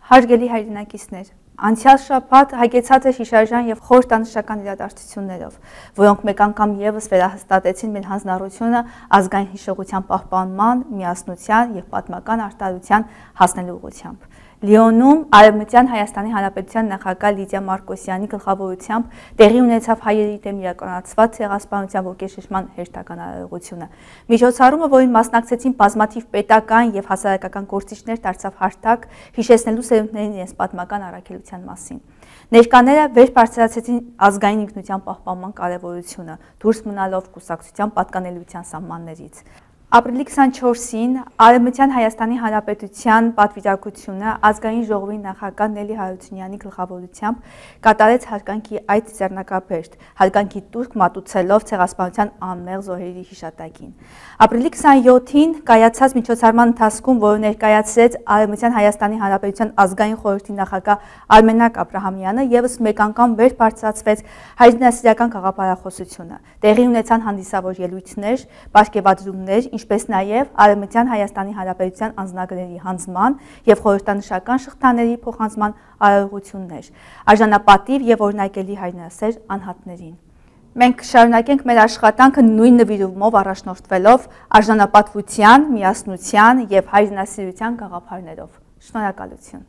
Հարգելի հայրենակիցներ, անցյալ շաբաթ հագեցած էր հիշարժան եւ խորհրդանշական իրադարձություններով, որոնք մեկ անգամ եւս վերահաստատեցին մեր հանձնառությունը ազգային հիշողության պահպանման, միասնության եւ պատմական արտադրության հասնելու ուղղությամբ։ Լիոնում Արևմտյան Հայաստանի Հանրապետության նախագահ Լիդիա Մարկոսյանի գլխավորությամբ տեղի ունեցավ հայերի դեմ իրականացված ցեղասպանության ոգեշնչման հերթական արարողությունը։ Միջոցառումը, որին մասնակցեցին բազմաթիվ պետական եւ հասարակական գործիչներ, դարձավ հարթակ հիշեցնելու սերունդներին իրենց պատմական առաքելության մասին։ Ներկաները վեր բարձրացրեցին ազգային ինքնության պահպանման կարևորությունը, դուրս մնալով կուսակցության պատկանելիության սահմաններից։ Ապրիլի 24-ին Արևմտյան Հայաստանի Հանրապետության պատվիրակությունը ազգային ժողովի նախագահ Նելի Հարությունյանի գլխավորությամբ կատարեց հարգանքի այդ ձեռնարկաբերդ, հարգանքի տուրք մատուցելով ցեղասպանության անմեղ զոհերի հիշատակին։ Ապրիլի 27-ին կայացած միջոցառման ընթացքում, որը ներկայացրեց Արևմտյան Հայաստանի Հանրապետության ազգային խորհրդի նախագահ Արմենակ Աբրահամյանը, եւս մեկ անգամ վեր բարձրացվեց հայրենասիրական գաղափարախոսությունը։ Տեղի ունեցան հանդիսավոր ելույթներ, պարգևատրումներ, ինչպես նաև Արևմտյան Հայաստանի Հանրապետության անձնագրերի հանձնման եւ խորհրդանշական շղթաների փոխանցման արարողություններ, արժանապատիվ եւ օրինակելի հայրենասեր անհատներին։ Մենք կշարունակենք մեր աշխատանքը նույն նվիրումով առաջնորդվելով արժանապատվության, միասնության եւ հայրենասիրության գաղափարներով։ Շնորհակալություն։